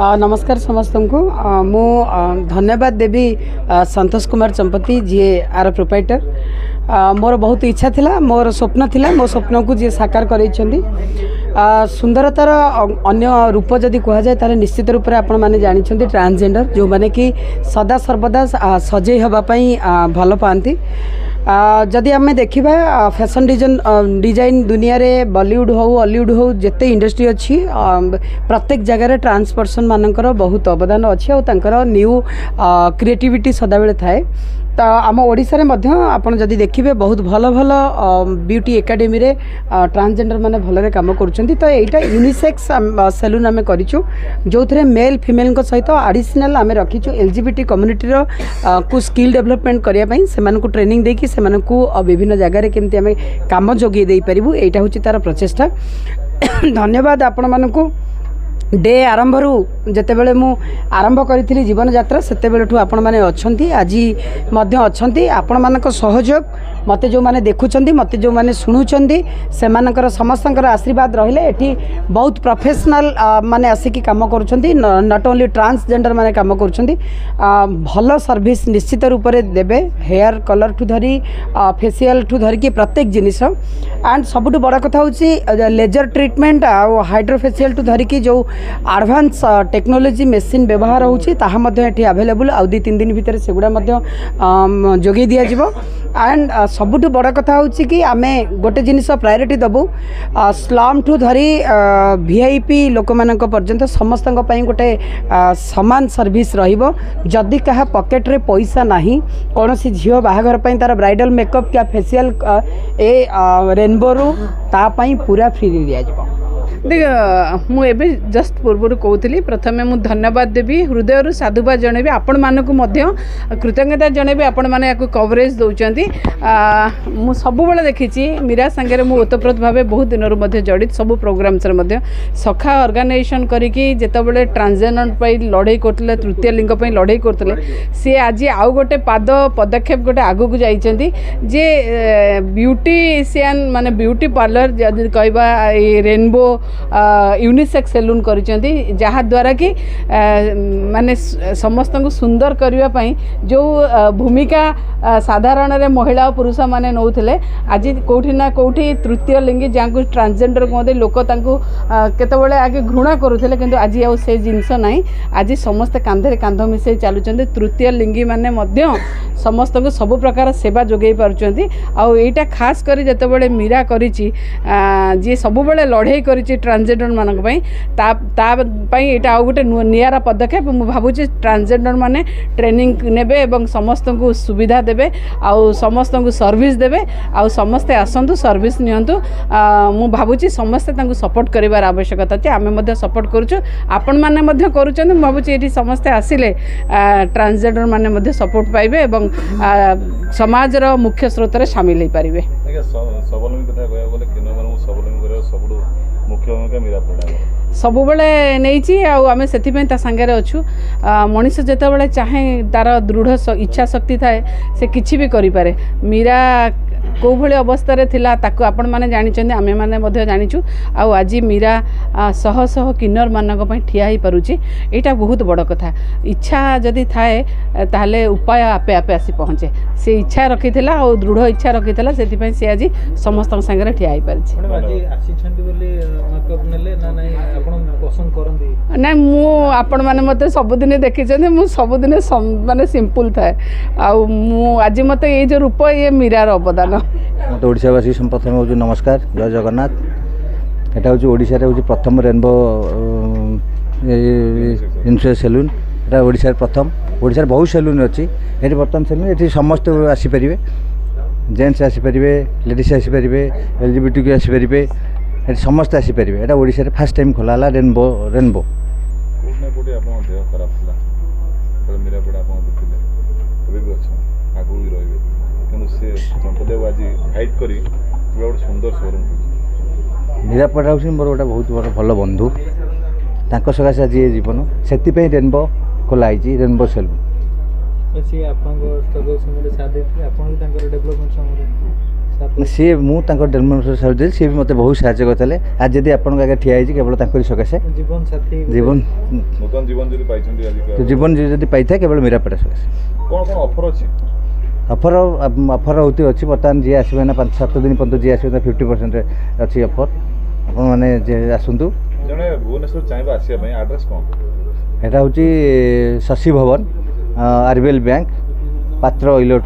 नमस्कार समस्त को मु धन्यवाद देवी संतोष कुमार चंपती जी आर प्रोप्राइटर। मोर बहुत इच्छा थिला, मोर स्वप्न थिला, मो स्वप्न को जी साकार कर सुंदरतार अन्य रूप जदि कह जाए ताले निश्चित रूप से आपण माने जानिछन्ती ट्रांसजेंडर जो माने कि सदा सर्वदा सजई हवा पई भल पाती। जदि आम देखा फैशन डिजाइन दुनिया रे बॉलीवुड हो हॉलीवुड हो जिते इंडस्ट्री अच्छी प्रत्येक जगार ट्रांस पर्सन मानकर बहुत अवदान अच्छी और तांकर न्यू क्रिएटिविटी सदाबेले थाए। तो आम ओडिशा रे मध्य आपण जदि देखिबे बहुत भल भल ब्यूटी एकेडमी रे ट्रांसजेंडर माने भलरे काम करूछन्ती। तो एटा यूनिसेक्स सैलून आमे करिछु जो थरे मेल फीमेल को सहित एडिशनल आमे रखिछु एलजीबीटी कम्युनिटी रो को स्किल डेवलपमेंट करिया पई सेमान को ट्रेनिंग देकी सेमान को विभिन्न जगह रे केमती आमे काम जोगी देई परिबु एटा होची तार प्रचेष्टा। धन्यवाद आपण मानकु डे आरंभ जिते बड़े मु आरंभ करी जीवन यात्रा सेते बेलठू आपण माने अछंती आजी मध्य अछंती आपण मानक सहयोग मते जो माने देखुचंती मते जो माने सुनुचंती सेमानकर समस्तकर आशीर्वाद रहिले एठी बहुत प्रोफेशनल माने आसिकी काम करूचंती। नॉट ओनली ट्रांसजेंडर माने काम करूचंती भल सर्विस निश्चित रूप से देबे हेयर कलर ठू धरी फेशियल ठू धरी प्रत्येक जिनिस एंड सबुठ बड़ा कथा होची लेजर ट्रीटमेंट आ हाइड्रोफेशियल ठू धरी जो एडवांस टेक्नोलोजी मेसीन व्यवहार होची ताहा मध्ये एठी अवेलेबल आ 2-3 दिन भीतर सेगुडा मध्ये जोगे दिया जिवो। एंड सबुठ बड़ा कथा होची कि आमे गोटे जिनिस प्रायोरिटी दबु स्लम ठू धरी वीआईपी लोक मानक पर्यंत समस्त पई गोटे समान सर्विस रहिबो। जदि कहा पॉकेट रे पैसा नाही कोनोसी झियो बाहाघर पई तार ब्राइडल मेकअप या फेशियल ए रेनबो रु ता पई पूरा फ्री दिया जिवो। देख मुझे जस्ट पूर्व कहती प्रथमे मु धन्यवाद देवी हृदय साधुवाद जनइबी आपण मानक कृतज्ञता जनइबी आपण मैंने या कवरेज दौरान मु सब देखी मीरा सांगे मु ओतप्रोत भाव बहुत दिन जड़ित सब प्रोग्राम्स सखा ऑर्गेनाइजेशन करिकी जेतबेले ट्रांसजेंडर लड़ाई करते तृतीय लिंग लड़ाई करते सी आज आउ गोटे पदक्षेप गोटे आगू जाइछन्ती जे ब्यूटीशियन माने ब्यूटी पार्लर जदि कहबा रेनबो यूनिसेक्स सैलून करिसेंती जहाँ द्वारा कि माने समस्त को सुंदर करने जो भूमिका साधारण रे महिला और पुरुष माने नौथिले आज कोठी ना कोठी तृतीय लिंगी जहाँ ट्रांसजेंडर कहते लोक केतबेले आगे घृणा करुले किंतु आज आउ से जिनस नहीं आज समस्ते कांधे कांध मिसई चलुचंती तृतीय लिंगी माने मध्य समस्त को सब प्रकार सेवा जोगई पारुचंती। आउ एटा खास करी जेतेबेले मीरा करिछि जे सब बेले लड़ाई करिछि ट्रांसजेंडर मानक पई एटा आउ गोटे नियारा पदक्षेप मु भाबुछि ट्रांसजेंडर माने ट्रेनिंग नेबे एवं समस्त को सुविधा देबे आउ समस्त को सर्विस देबे आउ समस्ते आसंतु सर्विस नियंतु मु भाबुछि समस्ते तांको सपोर्ट करिवार आवश्यकता अछि आमे मध्ये सपोर्ट करूछु आपण माने मध्ये करूछन मु भाबुछि एठी समस्ते आसिले ट्रांसजेंडर माने मध्ये सपोर्ट पाइबे एवं समाज रो मुख्य स्रोत रे शामिल हे पारिबे। सबलमी कथा कहया बोले किनो मानू सबलमी करे सबडू मुख्य भूमिका मीरा पड़ा सब बेले नहीं आम से सांगे अच्छु मनीष जिते चाहे तार दृढ़ इच्छा शक्ति थाए से किसी भी करें मीरा कौ भली अवस्था रे थिला ताकू आपण माने जानिछन्ती आमे माने मध्ये जानिछु आउ आज मीरा शह शह किन्नर मानक पई ठिया ही पारुची एटा बहुत बड़ कथा। इच्छा जदि थाए ताहले उपाय आपे आपे आसी पहुँचे से इच्छा रखी थिला और दृढ़ इच्छा रखी थिला सेति पई से आज समस्त संगे ठिया ही पारिछि। ना मु आपण माने मते सबुदिन देखिछन्ती मु सबुदिन माने सिंपल थाए आउ मु आज मते ए जो रूप ये मीरार अवदान मत ओडिशावासी प्रथम हूँ नमस्कार जय जगन्नाथ। यहाँ हूँ ओडिशा हूँ प्रथम रेनबो इन्फ्लुएंस सैलून एटा ओडिशा प्रथम ओडिशा बहुत सैलून अच्छी ये बर्तमान सैलून ये समस्त आसीपर जेन्ट्स आसीपर लेडीज आसीपर एलजीबीटी को आसीपर ये समस्त आसीपर यहाँ ओडिशा फास्ट टाइम खोला रेनबो रेनबो मीरापड़ा हूँ मोर गोटे बहुत बड़ा भल बंधु सकाशे आज ये जीवन से रेनबो खोलाई रेनबो सैलून ସିଏ ମୁଁ ତାଙ୍କ ଡେମୋନ୍ଷ୍ଟ୍ରେସନ୍ ସାରିଦେଲି ସିଏ ବି ମୋତେ ବହୁତ ସାହାଯ୍ୟ କରିଥିଲେ ଆଜି ଯଦି ଆପଣଙ୍କ ଆଗରେ ଠିଆ ହେଇଛି କେବଳ ତାଙ୍କରି ସକାଶେ ଜୀବନ ନୂତନ ଜୀବନ ଯଦି ପାଇଛନ୍ତି ଆଜି ଜୀବନ ଯଦି ପାଇଥାଏ କେବଳ ମୀରାପଡ଼ା ସକାଶେ କ'ଣ କ'ଣ ଅଫର ଅଛି? ଅଫର ହେଉଛି ବର୍ତ୍ତମାନ ଯିଏ ଆସିବେ ନା 5-7 ଦିନ ପର୍ଯ୍ୟନ୍ତ ଯିଏ ଆସିବେ ତା 50% ଅଛି ଅଫର ଆପଣମାନେ ଆସନ୍ତୁ ଜଣେ ଭୁବନେଶ୍ୱର ଚାହିଁବା ଆସିବା ପାଇଁ ଆଡ୍ରେସ୍ କ'ଣ? এটা হচ্ছে শশী ভবন RBL ব্যাংক পাত্র ইলেক্ট্রনিক্স